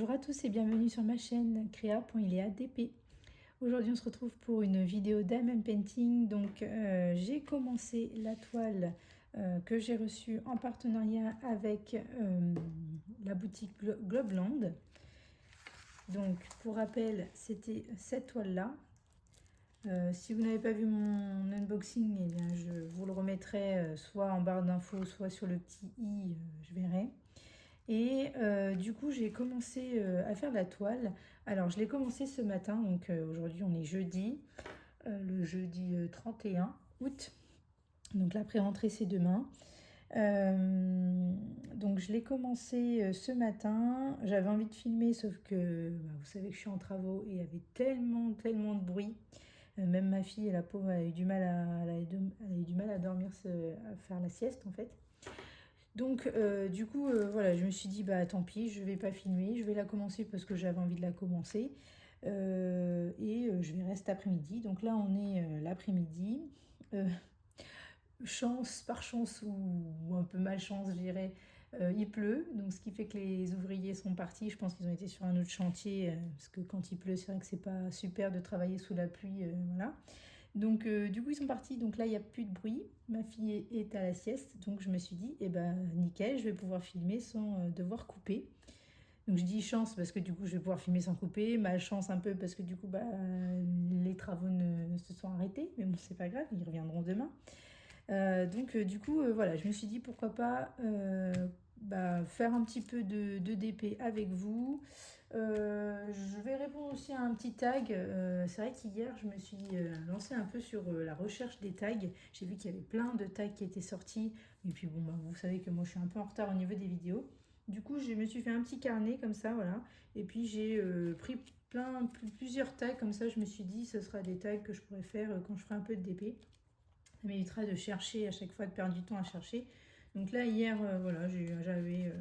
Bonjour à tous et bienvenue sur ma chaîne créa.ileadp. Aujourd'hui on se retrouve pour une vidéo diamond painting. Donc j'ai commencé la toile que j'ai reçue en partenariat avec la boutique Globeland. Donc pour rappel, c'était cette toile là. Si vous n'avez pas vu mon unboxing, eh bien, je vous le remettrai soit en barre d'infos, soit sur le petit i, je verrai. Et du coup, j'ai commencé à faire de la toile. Alors, je l'ai commencé ce matin, donc aujourd'hui on est jeudi, le jeudi 31 août. Donc la pré-rentrée c'est demain. Donc je l'ai commencé ce matin. J'avais envie de filmer, sauf que vous savez que je suis en travaux et il y avait tellement de bruit. Même ma fille, la pauvre, elle a eu du mal à dormir, à faire la sieste en fait. Donc du coup voilà, je me suis dit bah tant pis, je vais pas filmer, je vais la commencer parce que j'avais envie de la commencer. Je verrai cet après-midi. Donc là on est l'après-midi. Chance par chance ou un peu malchance je dirais, il pleut, donc ce qui fait que les ouvriers sont partis. Je pense qu'ils ont été sur un autre chantier, parce que quand il pleut c'est vrai que c'est pas super de travailler sous la pluie, voilà. Donc du coup ils sont partis, donc là il n'y a plus de bruit, ma fille est à la sieste, donc je me suis dit, eh ben nickel, je vais pouvoir filmer sans devoir couper. Donc je dis chance parce que du coup je vais pouvoir filmer sans couper, malchance un peu parce que du coup les travaux ne se sont arrêtés, mais bon c'est pas grave, ils reviendront demain. Du coup voilà, je me suis dit pourquoi pas faire un petit peu de DP avec vous. Je vais répondre aussi à un petit tag. C'est vrai qu'hier, je me suis lancée un peu sur la recherche des tags. J'ai vu qu'il y avait plein de tags qui étaient sortis. Et puis bon, vous savez que moi, je suis un peu en retard au niveau des vidéos. Du coup, je me suis fait un petit carnet comme ça, voilà. Et puis, j'ai pris plusieurs tags comme ça. Je me suis dit, ce sera des tags que je pourrais faire quand je ferai un peu de DP. Ça m'évitera de chercher à chaque fois, de perdre du temps à chercher. Donc là, hier, voilà, j'avais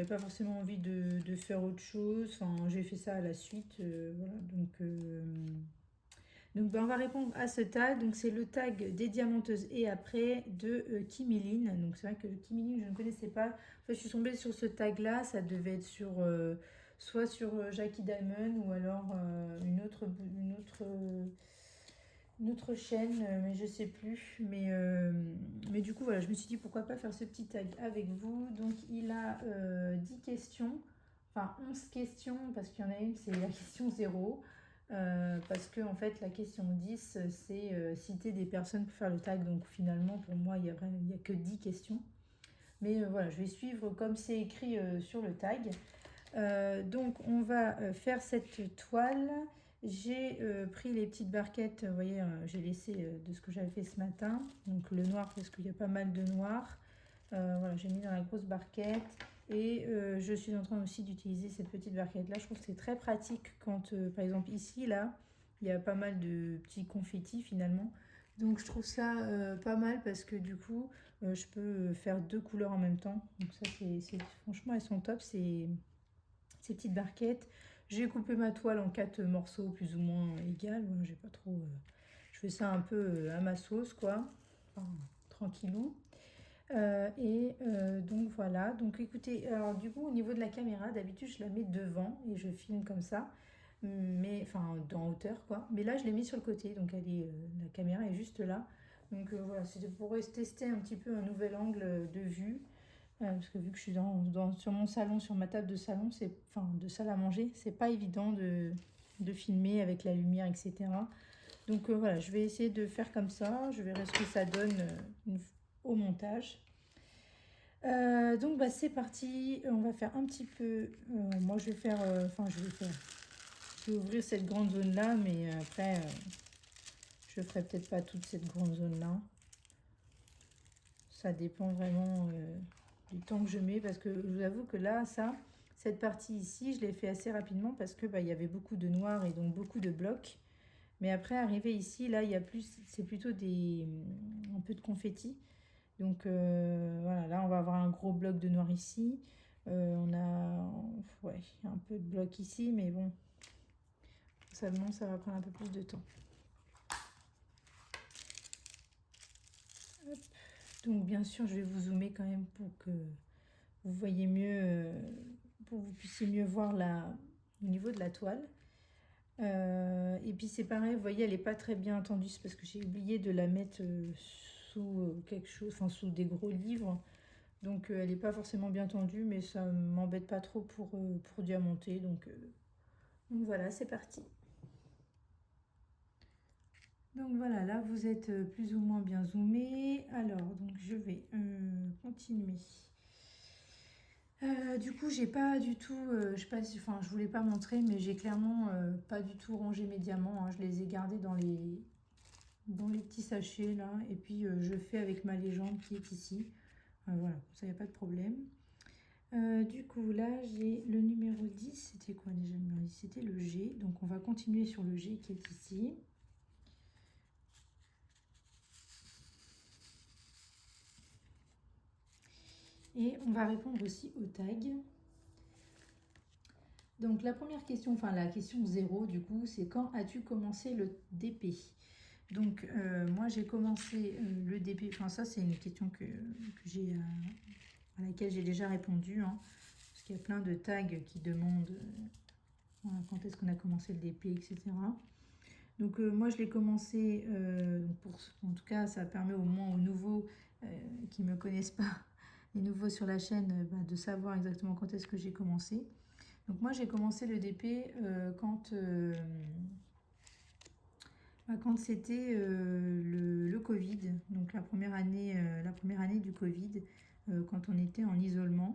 pas forcément envie de faire autre chose. Enfin, j'ai fait ça à la suite. Voilà, on va répondre à ce tag. Donc c'est le tag des diamanteuses et après de Kimiline. Donc c'est vrai que Kimiline, je ne connaissais pas. En fait, je suis tombée sur ce tag là. Ça devait être sur soit sur Jackie Diamond ou alors une autre chaîne, mais je sais plus. Mais du coup, voilà, je me suis dit pourquoi pas faire ce petit tag avec vous. Donc, il a 10 questions, enfin 11 questions, parce qu'il y en a une, c'est la question 0. Parce que, en fait, la question 10, c'est citer des personnes pour faire le tag. Donc, finalement, pour moi, il n'y a que 10 questions. Mais voilà, je vais suivre comme c'est écrit sur le tag. Donc on va faire cette toile. J'ai pris les petites barquettes, vous voyez, j'ai laissé de ce que j'avais fait ce matin. Donc le noir parce qu'il y a pas mal de noir. Voilà, j'ai mis dans la grosse barquette. Et je suis en train aussi d'utiliser cette petite barquette là. Je trouve que c'est très pratique quand, par exemple ici, là, il y a pas mal de petits confettis finalement. Donc je trouve ça pas mal parce que du coup, je peux faire deux couleurs en même temps. Donc ça, franchement, elles sont top. Ces petites barquettes. J'ai coupé ma toile en 4 morceaux plus ou moins égales. Voilà, j'ai pas trop. Je fais ça un peu à ma sauce, quoi. Enfin, tranquillou. Donc voilà. Donc écoutez, alors du coup, au niveau de la caméra, d'habitude, je la mets devant et je filme comme ça. Mais enfin, en hauteur, quoi. Mais là, je l'ai mis sur le côté. Donc la caméra est juste là. Donc voilà, c'était pour tester un petit peu un nouvel angle de vue. Parce que vu que je suis sur mon salon, sur ma table de salon, enfin de salle à manger, c'est pas évident de filmer avec la lumière, etc. Donc voilà, je vais essayer de faire comme ça. Je verrai ce que ça donne au montage. Donc c'est parti. On va faire un petit peu. Moi je vais faire. Je vais ouvrir cette grande zone là, mais après je ferai peut-être pas toute cette grande zone là. Ça dépend vraiment du temps que je mets, parce que je vous avoue que là, cette partie ici, je l'ai fait assez rapidement parce que il y avait beaucoup de noir et donc beaucoup de blocs. Mais après, arrivé ici, là, c'est plutôt un peu de confetti. Donc voilà, là, on va avoir un gros bloc de noir ici. Ouais, un peu de bloc ici, mais bon, seulement ça va prendre un peu plus de temps. Hop. Donc bien sûr, je vais vous zoomer quand même pour que vous voyez mieux pour que vous puissiez mieux voir au niveau de la toile. Et puis c'est pareil, vous voyez, elle n'est pas très bien tendue, c'est parce que j'ai oublié de la mettre sous quelque chose, enfin sous des gros livres. Donc elle n'est pas forcément bien tendue, mais ça m'embête pas trop pour diamanter. Donc voilà, c'est parti. Donc voilà, là vous êtes plus ou moins bien zoomé. Alors, donc je vais continuer. Du coup, j'ai pas du tout, je sais pas enfin, je voulais pas montrer, mais j'ai clairement pas du tout rangé mes diamants, hein. Je les ai gardés dans les petits sachets là, et puis je fais avec ma légende qui est ici. Voilà, ça y a pas de problème. Du coup, là, j'ai le numéro 10. C'était quoi déjà le numéro 10? C'était le G. Donc, on va continuer sur le G qui est ici. Et on va répondre aussi au tag. Donc, la première question, enfin la question 0, du coup, c'est quand as-tu commencé le DP? Donc, moi, j'ai commencé le DP. Enfin, ça, c'est une question j'ai, à laquelle j'ai déjà répondu, hein, parce qu'il y a plein de tags qui demandent voilà, quand est-ce qu'on a commencé le DP, etc. Donc moi je l'ai commencé, en tout cas ça permet au moins aux nouveaux qui ne me connaissent pas, les nouveaux sur la chaîne, de savoir exactement quand est-ce que j'ai commencé. Donc moi j'ai commencé le DP quand c'était le Covid, donc la première année du Covid, quand on était en isolement.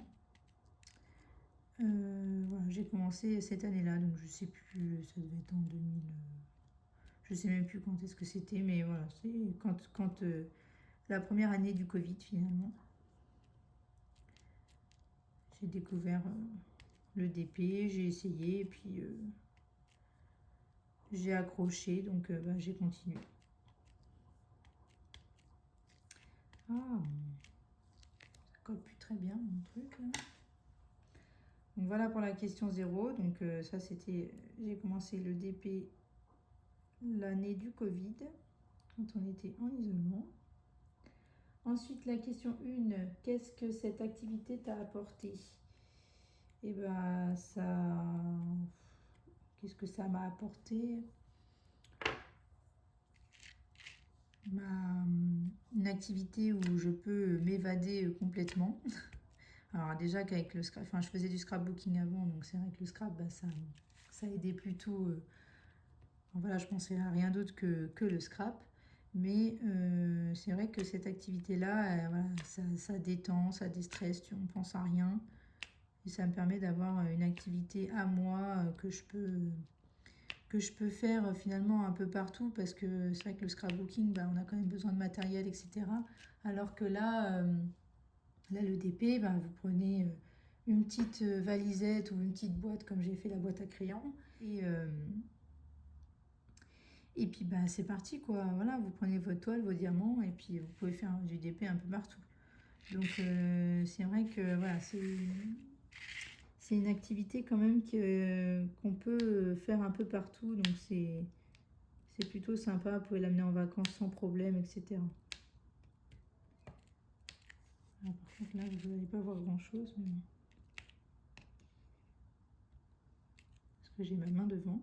Voilà, j'ai commencé cette année-là, donc je sais plus, ça devait être en 2000. Je sais même plus quand est-ce que c'était, mais voilà, c'est quand la première année du Covid finalement. J'ai découvert le DP, j'ai essayé, et puis j'ai accroché, donc j'ai continué. Ah, ça colle plus très bien mon truc là. Donc voilà pour la question 0. Donc ça c'était, j'ai commencé le DP l'année du Covid, quand on était en isolement. Ensuite, la question 1, qu'est-ce que cette activité t'a apporté? Et qu'est-ce que ça m'a apporté? Une activité où je peux m'évader complètement. Alors déjà qu'avec le scrap, enfin je faisais du scrapbooking avant, donc c'est vrai que le scrap, ça aidait plutôt. Voilà, je pensais à rien d'autre que le scrap. Mais c'est vrai que cette activité-là, voilà, ça détend, ça déstresse, on ne pense à rien. Et ça me permet d'avoir une activité à moi que je peux faire finalement un peu partout, parce que c'est vrai que le scrapbooking, on a quand même besoin de matériel, etc. Alors que là, le DP, vous prenez une petite valisette ou une petite boîte, comme j'ai fait la boîte à crayons, et puis c'est parti quoi. Voilà, vous prenez votre toile, vos diamants, et puis vous pouvez faire du DP un peu partout. Donc c'est vrai que voilà, c'est une activité quand même qu'on peut faire un peu partout, donc c'est plutôt sympa. Vous pouvez l'amener en vacances sans problème, etc. Alors, par contre là vous n'allez pas voir grand chose, mais parce que j'ai ma main devant.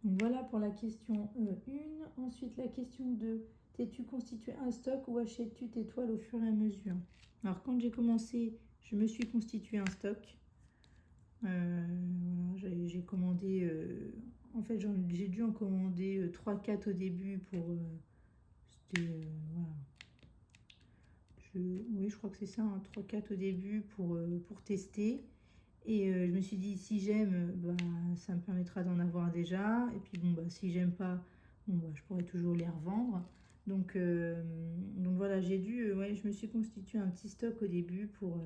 Donc voilà pour la question 1. Ensuite la question 2. T'es-tu constitué un stock ou achètes-tu tes toiles au fur et à mesure? Alors quand j'ai commencé, je me suis constitué un stock. Voilà, j'ai commandé, en fait j'ai dû en commander 3-4 au début pour... voilà. Oui, je crois que c'est ça, hein, 3-4 au début pour tester. Et je me suis dit, si j'aime, ça me permettra d'en avoir déjà. Et puis si j'aime pas, je pourrais toujours les revendre. Donc voilà, je me suis constitué un petit stock au début pour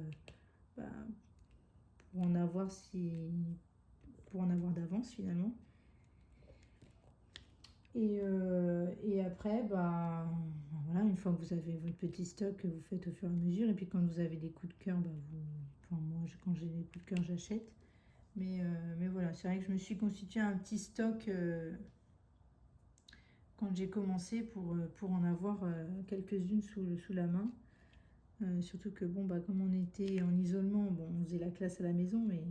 en avoir d'avance finalement. Et après, voilà, une fois que vous avez votre petit stock, vous faites au fur et à mesure. Et puis quand vous avez des coups de cœur, moi, quand j'ai des coups de cœur, j'achète. Mais voilà, c'est vrai que je me suis constitué un petit stock quand j'ai commencé pour en avoir quelques-unes sous la main. Surtout que bon, bah, comme on était en isolement, bon, on faisait la classe à la maison, mais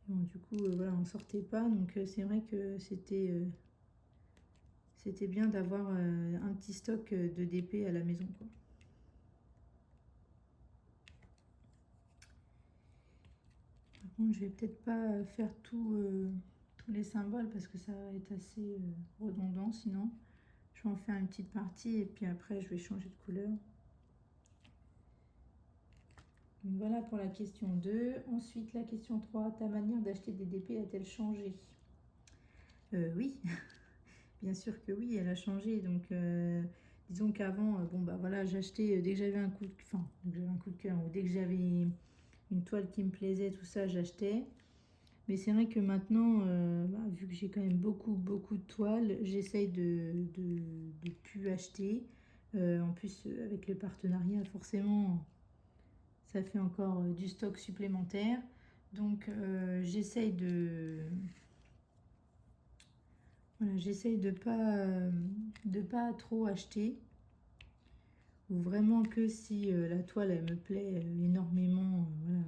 bon, du coup, voilà, on sortait pas. Donc c'est vrai que c'était bien d'avoir un petit stock de DP à la maison, quoi. Par contre, je vais peut-être pas faire tous les symboles parce que ça va être assez redondant sinon. Je vais en faire une petite partie et puis après je vais changer de couleur. Donc voilà pour la question 2. Ensuite, la question 3. Ta manière d'acheter des DP a-t-elle changé? Oui, bien sûr que oui, elle a changé. Donc, disons qu'avant, bon, bah voilà, j'achetais dès que j'avais un coup de, enfin, dès que j'avais un coup de cœur ou dès que j'avais une toile qui me plaisait, tout ça, j'achetais. Mais c'est vrai que maintenant, bah, vu que j'ai quand même beaucoup de toiles, j'essaye de plus acheter. En plus, avec le partenariat, forcément, ça fait encore du stock supplémentaire. Donc, j'essaye de pas trop acheter. Ou vraiment que si la toile, elle me plaît énormément, voilà,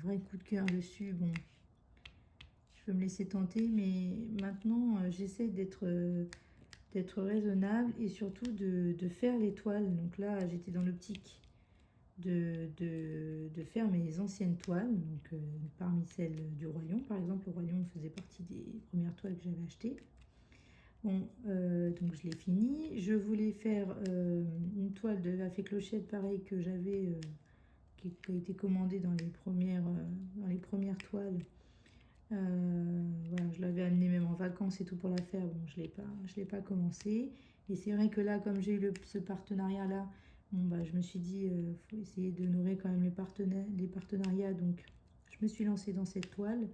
vrai coup de cœur dessus, bon, je peux me laisser tenter, mais maintenant j'essaie d'être raisonnable et surtout de faire les toiles. Donc là, j'étais dans l'optique de faire mes anciennes toiles, donc parmi celles du Royaume, par exemple. Le Royaume faisait partie des premières toiles que j'avais achetées. Bon, donc je l'ai fini. Je voulais faire une toile de la fée Clochette, pareil, que j'avais, qui a été commandée dans les premières toiles. Voilà, je l'avais amenée même en vacances et tout pour la faire. Bon, je l'ai pas commencé. Et c'est vrai que là, comme j'ai eu ce partenariat-là, bon, bah, je me suis dit, faut essayer d'honorer quand même les partenariats. Donc, je me suis lancée dans cette toile.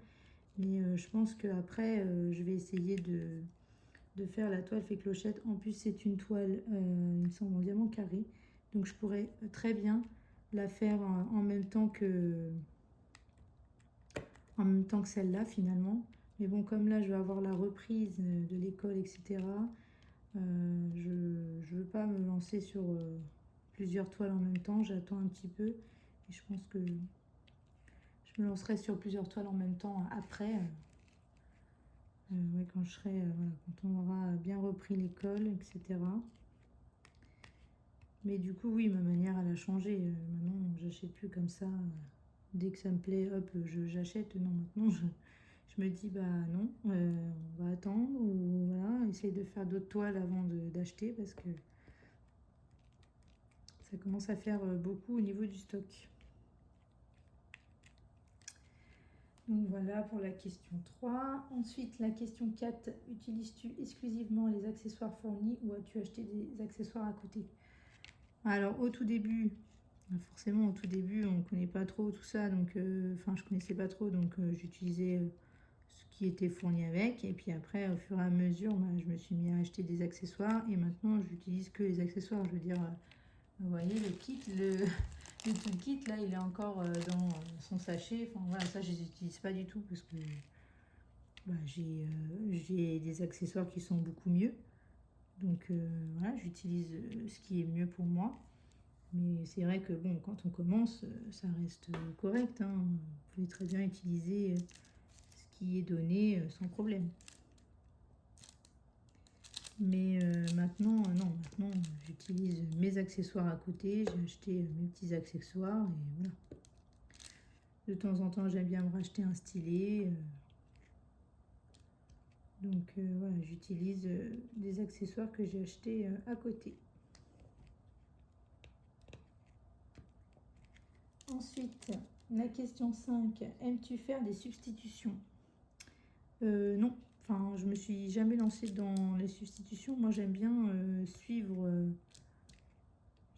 Mais je pense qu'après, je vais essayer de faire la toile fée Clochette. En plus, c'est une toile, il me semble, en diamant carré. Donc, je pourrais très bien la faire en même temps que celle-là finalement. Mais bon, comme là je vais avoir la reprise de l'école, etc., je ne veux pas me lancer sur plusieurs toiles en même temps. J'attends un petit peu et je pense que je me lancerai sur plusieurs toiles en même temps après. Ouais, voilà, quand on aura bien repris l'école, etc. Mais du coup, oui, ma manière, elle a changé. Maintenant, j'achète plus comme ça. Dès que ça me plaît, hop, j'achète. Non, maintenant, je me dis, bah non, on va attendre ou voilà, essayer de faire d'autres toiles avant d'acheter parce que ça commence à faire beaucoup au niveau du stock. Donc voilà pour la question 3. Ensuite, la question 4. Utilises-tu exclusivement les accessoires fournis ou as-tu acheté des accessoires à côté? Alors au tout début, forcément au tout début, on ne connaît pas trop tout ça, donc enfin je connaissais pas trop, donc j'utilisais ce qui était fourni avec. Et puis après, au fur et à mesure, bah, je me suis mis à acheter des accessoires. Et maintenant, j'utilise que les accessoires. Je veux dire, vous voyez, le tout kit, là, il est encore dans son sachet. Enfin, voilà, ça, je les utilise pas du tout parce que bah, j'ai des accessoires qui sont beaucoup mieux. Donc voilà, j'utilise ce qui est mieux pour moi. Mais c'est vrai que bon, quand on commence, ça reste correct, hein. Vous pouvez très bien utiliser ce qui est donné sans problème. Mais maintenant, non, maintenant j'utilise mes accessoires à côté, j'ai acheté mes petits accessoires et voilà. De temps en temps, j'aime bien me racheter un stylet. Donc voilà, j'utilise des accessoires que j'ai achetés à côté. Ensuite, la question 5. Aimes-tu faire des substitutions? Non, enfin, je me suis jamais lancée dans les substitutions. Moi, j'aime bien suivre.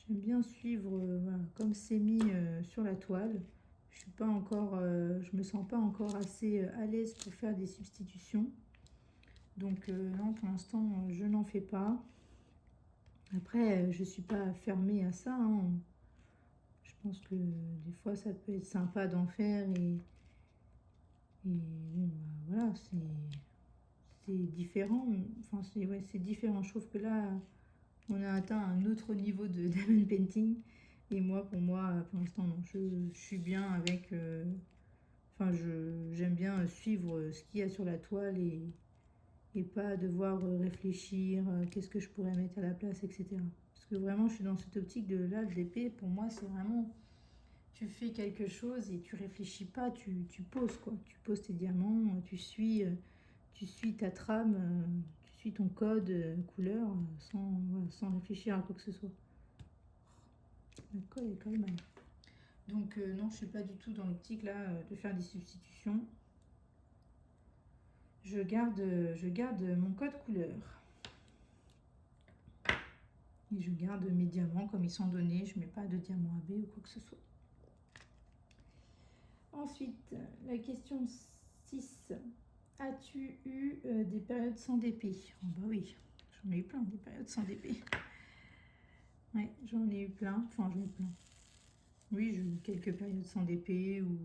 Voilà, comme c'est mis sur la toile. Je me sens pas encore assez à l'aise pour faire des substitutions. Donc non, pour l'instant, je n'en fais pas. Après, je suis pas fermée à ça, hein. Je pense que des fois, ça peut être sympa d'en faire et bon, bah, voilà, c'est différent. Enfin, c'est ouais, c'est différent. Je trouve que là, on a atteint un autre niveau de diamond painting. Et moi, pour l'instant, non. Je suis bien avec... Enfin, j'aime bien suivre ce qu'il y a sur la toile et pas devoir réfléchir qu'est-ce que je pourrais mettre à la place, etc. Parce que vraiment, je suis dans cette optique de là, le DP, pour moi, c'est vraiment... Tu fais quelque chose et tu réfléchis pas, tu poses quoi. Tu poses tes diamants, tu suis ta trame, tu suis ton code couleur voilà, sans réfléchir à quoi que ce soit. Le code est quand même mal. Donc non, je suis pas du tout dans l'optique là de faire des substitutions. Je garde mon code couleur. Et je garde mes diamants comme ils sont donnés. Je mets pas de diamants AB ou quoi que ce soit. Ensuite, la question 6. As-tu eu des périodes sans DP? Oh bah oui, j'en ai eu plein des périodes sans DP. Ouais, j'en ai eu plein. Enfin, j'en ai eu plein. Oui, j'ai eu quelques périodes sans DP où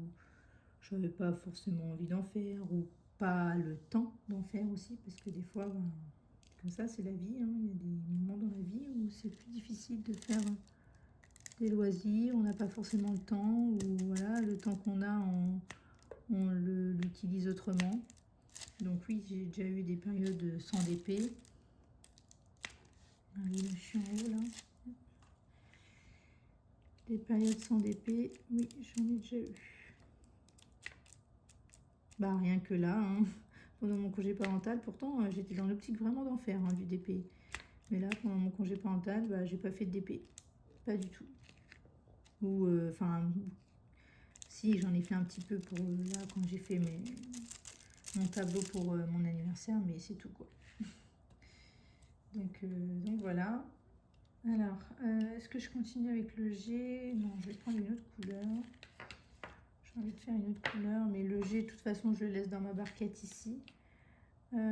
j'avais pas forcément envie d'en faire ou pas le temps d'en faire aussi parce que des fois, ben, comme ça, c'est la vie. Hein. Il y a des moments dans la vie où c'est plus difficile de faire des loisirs. On n'a pas forcément le temps ou voilà, le temps qu'on a, on l'utilise autrement. Donc oui, j'ai déjà eu des périodes sans DP. Ah oui, je suis en haut là. Des périodes sans DP, oui, j'en ai déjà eu. Bah rien que là, hein, pendant mon congé parental, pourtant j'étais dans l'optique vraiment d'en faire du DP. Mais là, pendant mon congé parental, bah, j'ai pas fait de DP. Pas du tout. Ou enfin, si j'en ai fait un petit peu pour là quand j'ai fait mon tableau pour mon anniversaire, mais c'est tout quoi. Donc voilà. Alors, est-ce que je continue avec le G? Non, je vais prendre une autre couleur. J'ai envie de faire une autre couleur, mais le G, de toute façon, je le laisse dans ma barquette ici. Alors,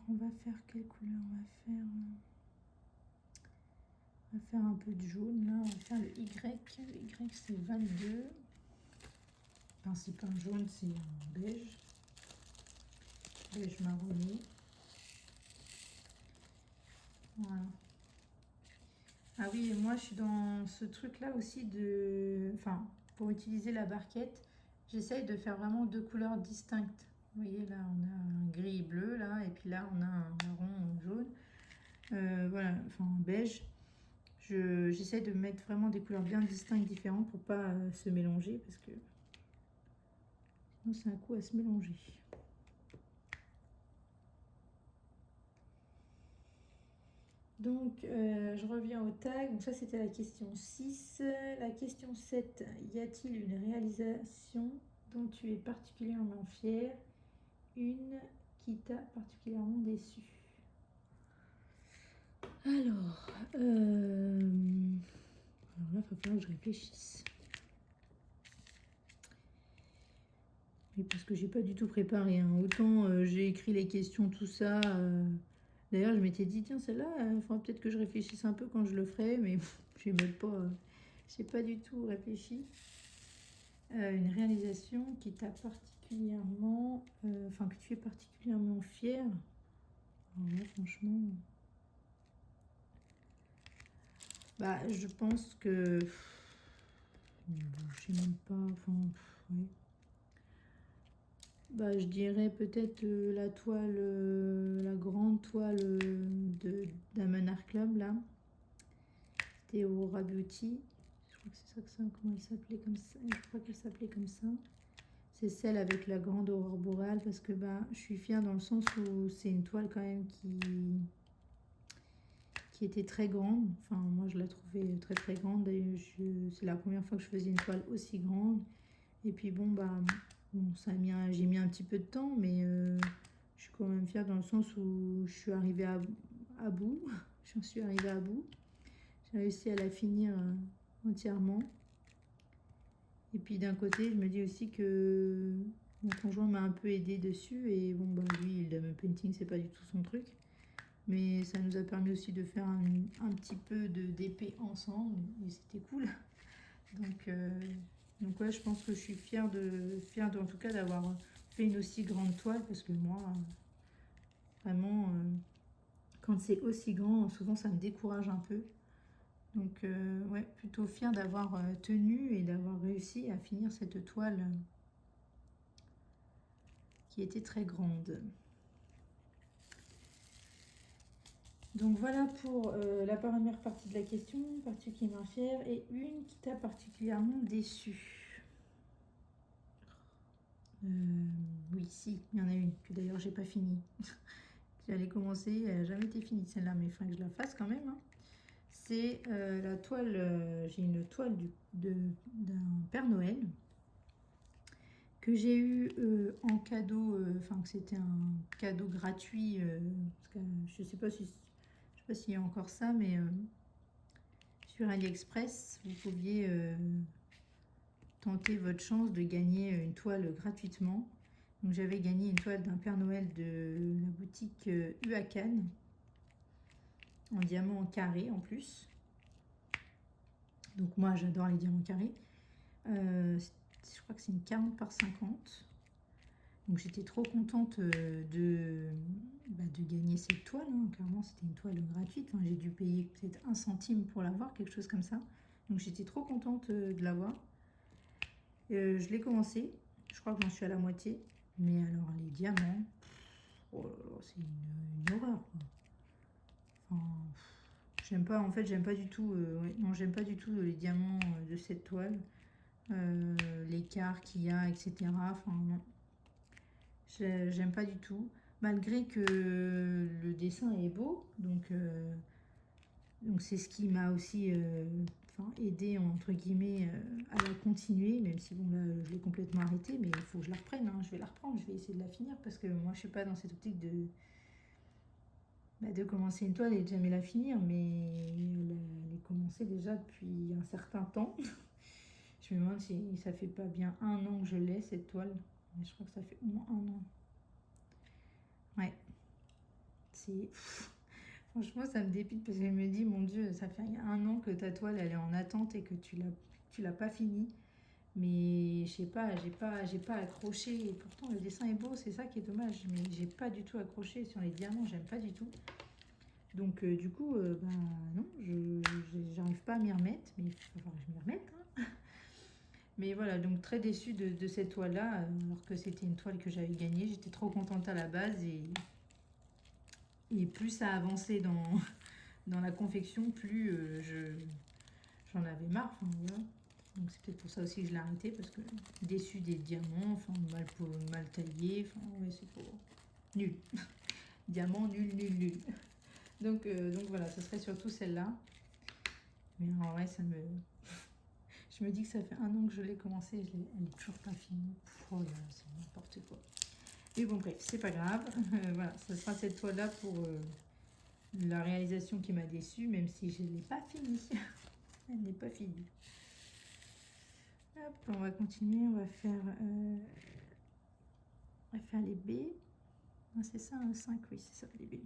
on va faire quelle couleur? On va faire un peu de jaune, là. On va faire le Y. Le Y, c'est 22. Enfin, c'est pas un jaune, c'est un beige. Beige marronné. Voilà. Ah oui, et moi je suis dans ce truc là aussi de... Enfin, pour utiliser la barquette, j'essaye de faire vraiment deux couleurs distinctes. Vous voyez, là on a un gris et bleu, là, et puis là on a un marron jaune. Voilà, enfin beige. J'essaye de mettre vraiment des couleurs bien distinctes, différentes, pour pas se mélanger, parce que sinon c'est un coup à se mélanger. Donc, je reviens au tag. Donc, ça, c'était la question 6. La question 7. Y a-t-il une réalisation dont tu es particulièrement fière? Une qui t'a particulièrement déçu? Alors là, il va falloir que je réfléchisse. Oui, parce que j'ai pas du tout préparé. Hein. Autant j'ai écrit les questions, tout ça. D'ailleurs, je m'étais dit, tiens, celle-là, il faudra peut-être que je réfléchisse un peu quand je le ferai, mais j'ai même pas, j'ai pas du tout réfléchi. Une réalisation qui t'a particulièrement, enfin que tu es particulièrement fière. Alors là, franchement, bah, je pense que, je sais même pas, enfin, oui. Bah, je dirais peut-être la toile, la grande toile de d'Aman Art Club là. C'était Aurora Beauty. Je crois que c'est ça, comment elle s'appelait comme ça. Je crois qu'elle s'appelait comme ça. C'est celle avec la grande aurore boréale parce que bah, je suis fière dans le sens où c'est une toile quand même qui était très grande. Enfin, moi je la trouvais très très grande. C'est la première fois que je faisais une toile aussi grande. Et puis bon, bah, bon, j'ai mis un petit peu de temps, mais je suis quand même fière dans le sens où je suis arrivée à bout. J'en suis arrivée à bout. J'ai réussi à la finir entièrement. Et puis d'un côté, je me dis aussi que mon conjoint m'a un peu aidé dessus. Et bon, bah lui, le diamond painting, c'est pas du tout son truc. Mais ça nous a permis aussi de faire un petit peu d'épée ensemble. Et c'était cool. Donc ouais, je pense que je suis fière en tout cas d'avoir fait une aussi grande toile. Parce que moi, vraiment, Quand c'est aussi grand, souvent ça me décourage un peu. Donc ouais, plutôt fière d'avoir tenu et d'avoir réussi à finir cette toile qui était très grande. Donc voilà pour la première partie de la question, partie qui m'a fière et une qui t'a particulièrement déçue. Oui, si, il y en a une que d'ailleurs j'ai pas fini. J'allais commencer, elle n'a jamais été finie celle-là, mais il faut que je la fasse quand même. Hein. C'est la toile, j'ai une toile d'un Père Noël que j'ai eu en cadeau, enfin que c'était un cadeau gratuit, parce que je sais pas s'il y a encore ça, mais sur AliExpress, vous pouviez tenter votre chance de gagner une toile gratuitement. Donc j'avais gagné une toile d'un Père Noël de la boutique Uakan, en diamant carré en plus. Donc moi j'adore les diamants carrés. Je crois que c'est une 40 par 50. Donc j'étais trop contente de gagner cette toile. Hein. Clairement c'était une toile gratuite. Enfin, j'ai dû payer peut-être 1 centime pour l'avoir, quelque chose comme ça. Donc j'étais trop contente de l'avoir. Je l'ai commencé. Je crois que j'en suis à la moitié. Mais alors les diamants, oh là là, c'est une horreur. Quoi. Enfin, j'aime pas, en fait j'aime pas du tout. Ouais, non, j'aime pas du tout les diamants de cette toile. L'écart qu'il y a, etc. Enfin non. J'aime pas du tout, malgré que le dessin est beau, donc c'est ce qui m'a aussi aidé entre guillemets à la continuer, même si bon là je l'ai complètement arrêtée, mais il faut que je la reprenne, hein. Je vais la reprendre, je vais essayer de la finir parce que moi je suis pas dans cette optique de commencer une toile et de jamais la finir, mais elle est commencée déjà depuis un certain temps. Je me demande si ça fait pas bien 1 an que je l'ai cette toile, mais je crois que ça fait au moins 1 an. Ouais, c'est... Franchement, ça me dépite parce que je me dis, mon Dieu, ça fait 1 an que ta toile, elle est en attente et que tu l'as pas finie. Mais je sais pas, j'ai pas accroché. Et pourtant, le dessin est beau, c'est ça qui est dommage. Mais j'ai pas du tout accroché sur les diamants, j'aime pas du tout. Donc, du coup, non, j'arrive pas à m'y remettre. Mais il va falloir que je m'y remette. Hein. Mais voilà, donc très déçue de cette toile-là, alors que c'était une toile que j'avais gagnée. J'étais trop contente à la base et plus ça avançait dans la confection, plus j'en avais marre. Enfin, voilà. Donc c'est peut-être pour ça aussi que je l'ai arrêté, parce que déçue des diamants, enfin mal taillés, enfin ouais, c'est pour nul. Diamant nul, nul, nul. Donc voilà, ce serait surtout celle-là. Mais en vrai, je me dis que ça fait 1 an que je l'ai commencé, elle est toujours pas finie. Oh là, c'est n'importe quoi. Mais bon, bref, c'est pas grave. Voilà, ce sera cette toile-là pour la réalisation qui m'a déçue, même si je ne l'ai pas finie. Elle n'est pas finie. Hop, on va continuer, on va faire les B. C'est ça, un 5, oui, c'est ça, les B.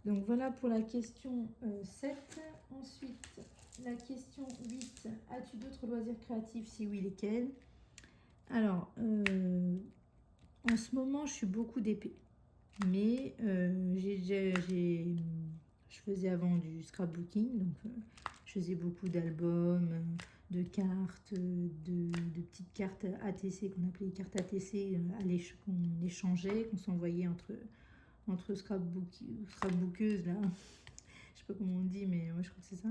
Donc voilà pour la question 7. Ensuite, la question 8. As-tu d'autres loisirs créatifs? Si oui, lesquels? Alors, en ce moment, je suis beaucoup d'épée. Mais je faisais avant du scrapbooking, donc je faisais beaucoup d'albums, de cartes, de petites cartes ATC qu'on appelait les cartes ATC qu'on échangeait, qu'on s'envoyait entre scrapbookeuses là. Je sais pas comment on dit, mais ouais, je crois que c'est ça.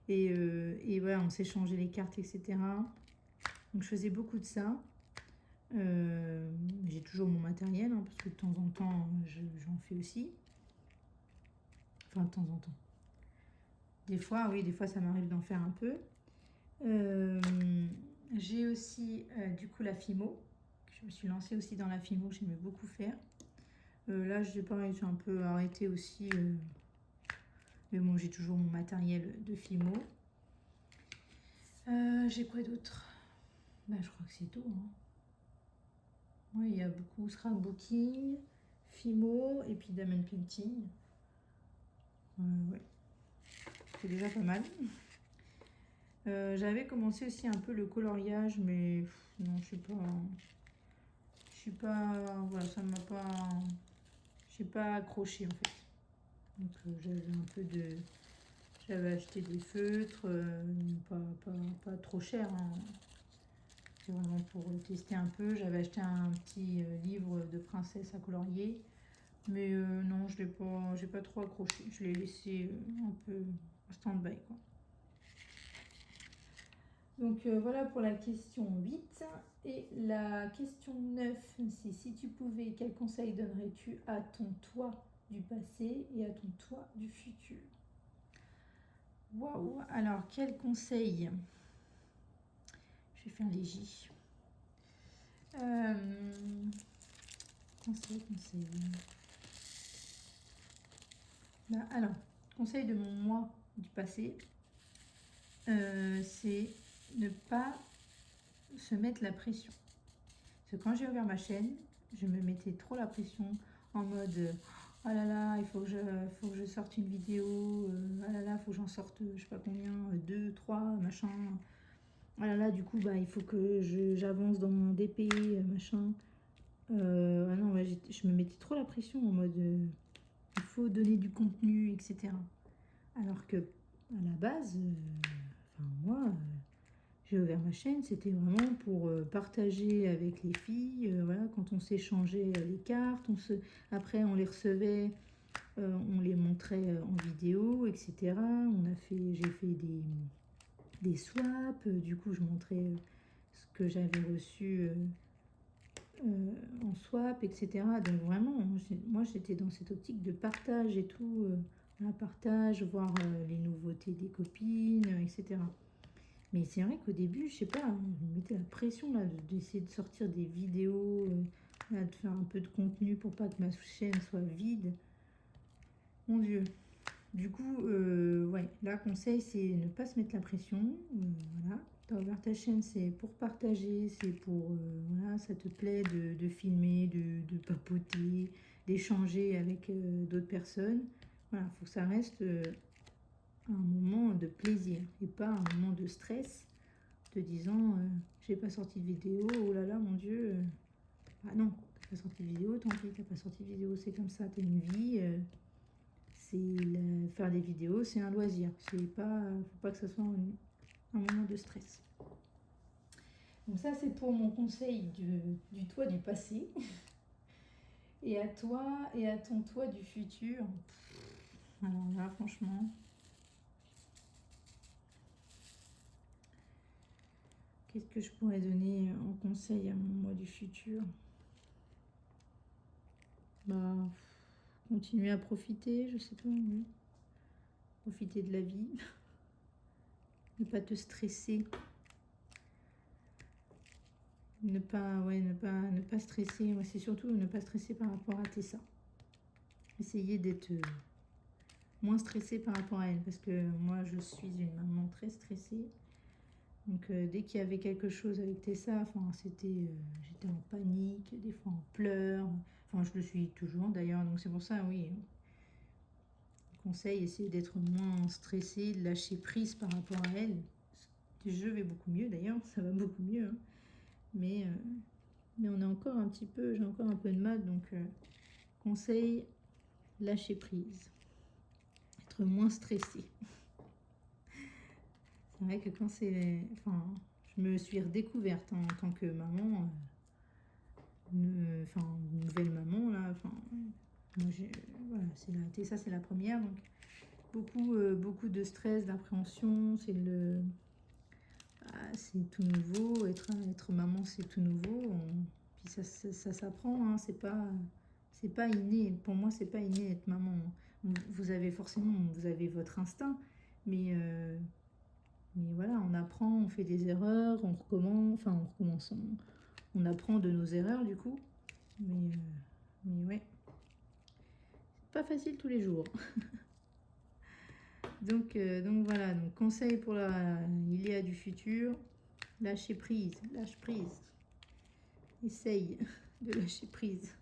Et voilà, on s'échangeait les cartes, etc. Donc je faisais beaucoup de ça. J'ai toujours mon matériel, hein, parce que de temps en temps, j'en fais aussi. Enfin, de temps en temps. Des fois, oui, des fois, ça m'arrive d'en faire un peu. J'ai aussi, du coup, la Fimo. Je me suis lancée aussi dans la Fimo, j'aimais beaucoup faire. Là, j'ai un peu arrêté aussi. Mais bon, j'ai toujours mon matériel de Fimo. J'ai quoi d'autre? Je crois que c'est tout. Hein. Ouais, il y a beaucoup scrapbooking, Fimo et puis diamond painting. Ouais. C'est déjà pas mal. J'avais commencé aussi un peu le coloriage, mais non, je suis pas, voilà, ça m'a pas, je j'ai pas accroché en fait. Donc j'avais un peu de... J'avais acheté des feutres, pas trop cher, hein. C'est vraiment pour tester un peu. J'avais acheté un petit livre de princesse à colorier. Mais non, j'ai pas trop accroché. Je l'ai laissé un peu en stand-by, quoi. Donc voilà pour la question 8. Et la question 9, c'est si tu pouvais, quel conseil donnerais-tu à ton toi du passé et à ton toi du futur? Waouh! Alors, quel conseil? Je vais faire les J. Conseil. Bah, alors, conseil de mon moi du passé, c'est ne pas se mettre la pression. Parce que quand j'ai ouvert ma chaîne, je me mettais trop la pression en mode oh là là, faut que je sorte une vidéo, oh là là, faut que j'en sorte je sais pas combien, 2, 3, machin. Oh là là, du coup, bah, il faut que j'avance dans mon DP, machin. Ah non, ouais, je me mettais trop la pression en mode il faut donner du contenu, etc. Alors que à la base, moi, j'ai ouvert ma chaîne, c'était vraiment pour partager avec les filles. Voilà, quand on s'échangeait les cartes, après on les recevait, on les montrait en vidéo, etc. J'ai fait des swaps, du coup je montrais ce que j'avais reçu en swap, etc. Donc vraiment, moi j'étais dans cette optique de partage et tout, un partage, voir les nouveautés des copines, etc. Mais c'est vrai qu'au début, je sais pas, je me mettais la pression là d'essayer de sortir des vidéos, là, de faire un peu de contenu pour pas que ma chaîne soit vide. Mon Dieu. Du coup, ouais, là, conseil, c'est ne pas se mettre la pression. Voilà. T'as ouvert ta chaîne, c'est pour partager, c'est pour, voilà, ça te plaît de filmer, de papoter, d'échanger avec d'autres personnes. Voilà, faut que ça reste un moment de plaisir et pas un moment de stress, te disant j'ai pas sorti de vidéo, oh là là, mon Dieu. Ah non, t'as pas sorti de vidéo, tant pis, t'as pas sorti de vidéo, c'est comme ça, t'as une vie. Faire des vidéos, c'est un loisir. C'est pas, faut pas que ce soit un moment de stress. Donc ça, c'est pour mon conseil du toi du passé. Et à toi et à ton toi du futur. Alors là, franchement, qu'est-ce que je pourrais donner en conseil à mon moi du futur? Bah, continuer à profiter, je sais pas, oui. Profiter de la vie. Ne pas te stresser. Ne pas stresser. Ouais, c'est surtout ne pas stresser par rapport à Tessa. Essayer d'être moins stressée par rapport à elle. Parce que moi, je suis une maman très stressée. Donc, dès qu'il y avait quelque chose avec Tessa, j'étais en panique, des fois en pleurs. Enfin, je le suis toujours d'ailleurs. Donc, c'est pour ça, oui. Conseil, essayer d'être moins stressée, de lâcher prise par rapport à elle. Je vais beaucoup mieux d'ailleurs, ça va beaucoup mieux. Hein. Mais on a encore un petit peu, j'ai encore un peu de mal. Donc, conseil, lâcher prise. Être moins stressée. C'est vrai que quand je me suis redécouverte en tant que maman, une nouvelle maman là. Moi voilà, Tessa, c'est la première, donc beaucoup de stress, d'appréhension. C'est tout nouveau. Être maman, c'est tout nouveau. Puis ça s'apprend. Hein, c'est pas inné. Pour moi, c'est pas inné être maman. Vous avez votre instinct, mais voilà, on apprend, on fait des erreurs, on recommence, on apprend de nos erreurs du coup. Mais ouais, c'est pas facile tous les jours. Donc voilà, donc conseil pour Iléa du futur, lâcher prise, lâche prise. Essaye de lâcher prise.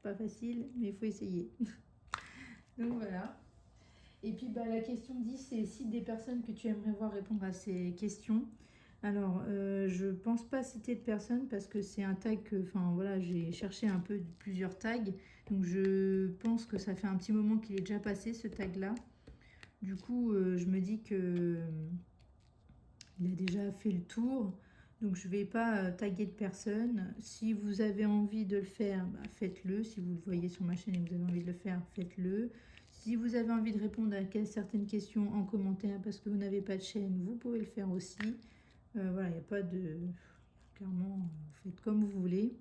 Pas facile, mais il faut essayer. Donc voilà. Et puis la question 10, c'est cite des personnes que tu aimerais voir répondre à ces questions. Alors, je pense pas citer de personne parce que c'est un tag que, enfin voilà, j'ai cherché un peu plusieurs tags. Donc je pense que ça fait un petit moment qu'il est déjà passé ce tag-là. Du coup, je me dis que il a déjà fait le tour. Donc je vais pas taguer de personne. Si vous avez envie de le faire, bah, faites-le. Si vous le voyez sur ma chaîne et que vous avez envie de le faire, faites-le. Si vous avez envie de répondre à certaines questions en commentaire parce que vous n'avez pas de chaîne, vous pouvez le faire aussi. Voilà, il n'y a pas de... Clairement, faites comme vous voulez.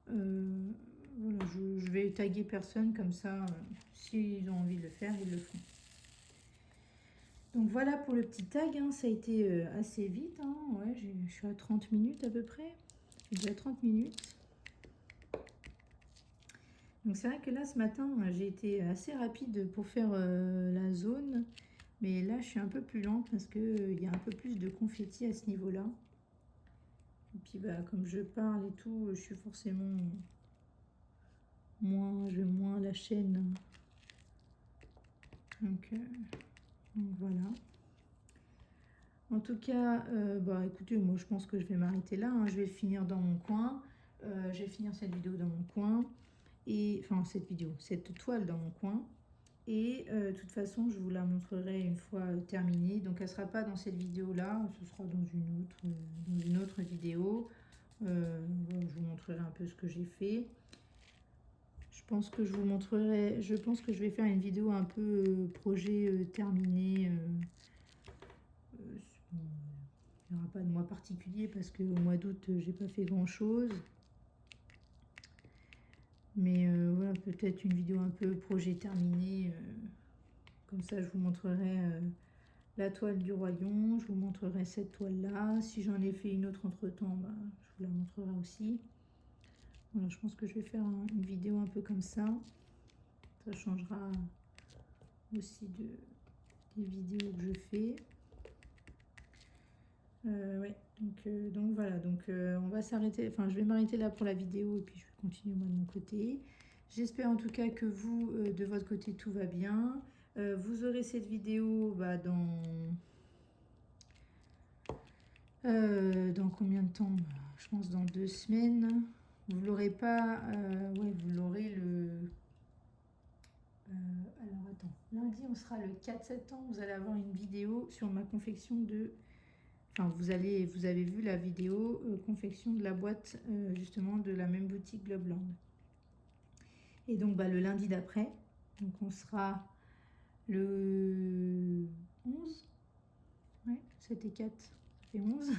Voilà, je vais taguer personne comme ça. S'ils ont envie de le faire, ils le font. Donc voilà pour le petit tag, hein, ça a été assez vite. Hein, ouais, je suis à 30 minutes à peu près. C'est déjà 30 minutes. Donc c'est vrai que là, ce matin, j'ai été assez rapide pour faire la zone. Mais là, je suis un peu plus lente parce qu'il y a un peu plus de confetti à ce niveau-là. Et puis, bah, comme je parle et tout, je suis forcément je vais moins la chaîne. Donc voilà. En tout cas, bah, écoutez, moi, je pense que je vais m'arrêter là. Hein. Je vais finir dans mon coin. Je vais finir cette vidéo dans mon coin. Et, enfin, cette toile dans mon coin. Et de toute façon, je vous la montrerai une fois terminée. Donc, elle ne sera pas dans cette vidéo-là. Ce sera dans une autre vidéo. Bon, je vous montrerai un peu ce que j'ai fait. Je pense que je vous montrerai. Je pense que je vais faire une vidéo un peu projet terminé. Il n'y aura pas de mois particulier parce qu'au mois d'août, j'ai pas fait grand chose. Mais voilà, peut-être une vidéo un peu projet terminé. Comme ça, je vous montrerai la toile du royaume. Je vous montrerai cette toile-là. Si j'en ai fait une autre entre-temps, bah, je vous la montrerai aussi. Voilà, je pense que je vais faire une vidéo un peu comme ça. Ça changera aussi des vidéos que je fais. Ouais, donc voilà, donc on va s'arrêter, enfin je vais m'arrêter là pour la vidéo et puis je vais continuer moi de mon côté. J'espère en tout cas que vous, de votre côté, tout va bien. Vous aurez cette vidéo bah, dans combien de temps? Je pense dans 2 semaines. Vous l'aurez pas, ouais, vous l'aurez le... alors attends, lundi on sera le 4 septembre, vous allez avoir une vidéo sur ma confection de... Enfin, vous avez vu la vidéo confection de la boîte justement de la même boutique Globland. Et donc bah, le lundi d'après, donc on sera le 11. Ouais, 7 et 4, ça fait 11.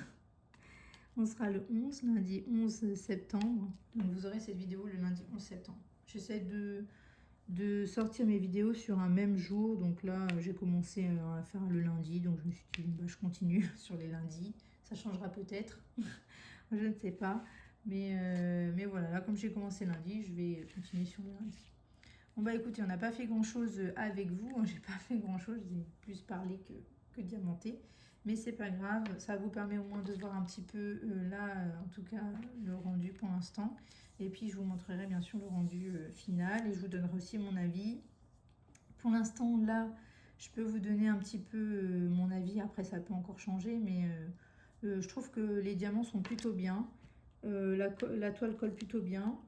On sera le 11, lundi 11 septembre. Donc vous aurez cette vidéo le lundi 11 septembre. J'essaie de sortir mes vidéos sur un même jour. Donc là, j'ai commencé à faire le lundi. Donc je me suis dit, bah, je continue sur les lundis. Ça changera peut-être. Je ne sais pas. Mais voilà, là, comme j'ai commencé lundi, je vais continuer sur le lundi. Bon, bah écoutez, on n'a pas fait grand-chose avec vous. J'ai pas fait grand-chose. J'ai plus parlé que diamanté. Mais c'est pas grave. Ça vous permet au moins de voir un petit peu, là, en tout cas, le rendu pour l'instant. Et puis, je vous montrerai bien sûr le rendu final. Et je vous donnerai aussi mon avis. Pour l'instant, là, je peux vous donner un petit peu mon avis. Après, ça peut encore changer. Mais je trouve que les diamants sont plutôt bien. La toile colle plutôt bien.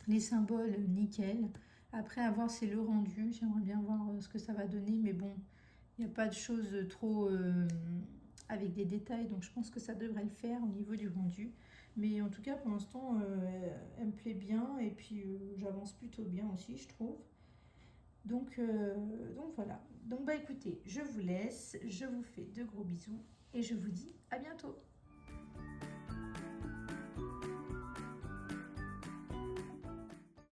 Les symboles, nickel. Après, à voir, c'est le rendu. J'aimerais bien voir ce que ça va donner. Mais bon, il n'y a pas de choses trop avec des détails. Donc, je pense que ça devrait le faire au niveau du rendu. Mais en tout cas, pour l'instant, elle me plaît bien. Et puis, j'avance plutôt bien aussi, je trouve. Donc voilà. Donc, bah écoutez, je vous laisse. Je vous fais de gros bisous. Et je vous dis à bientôt.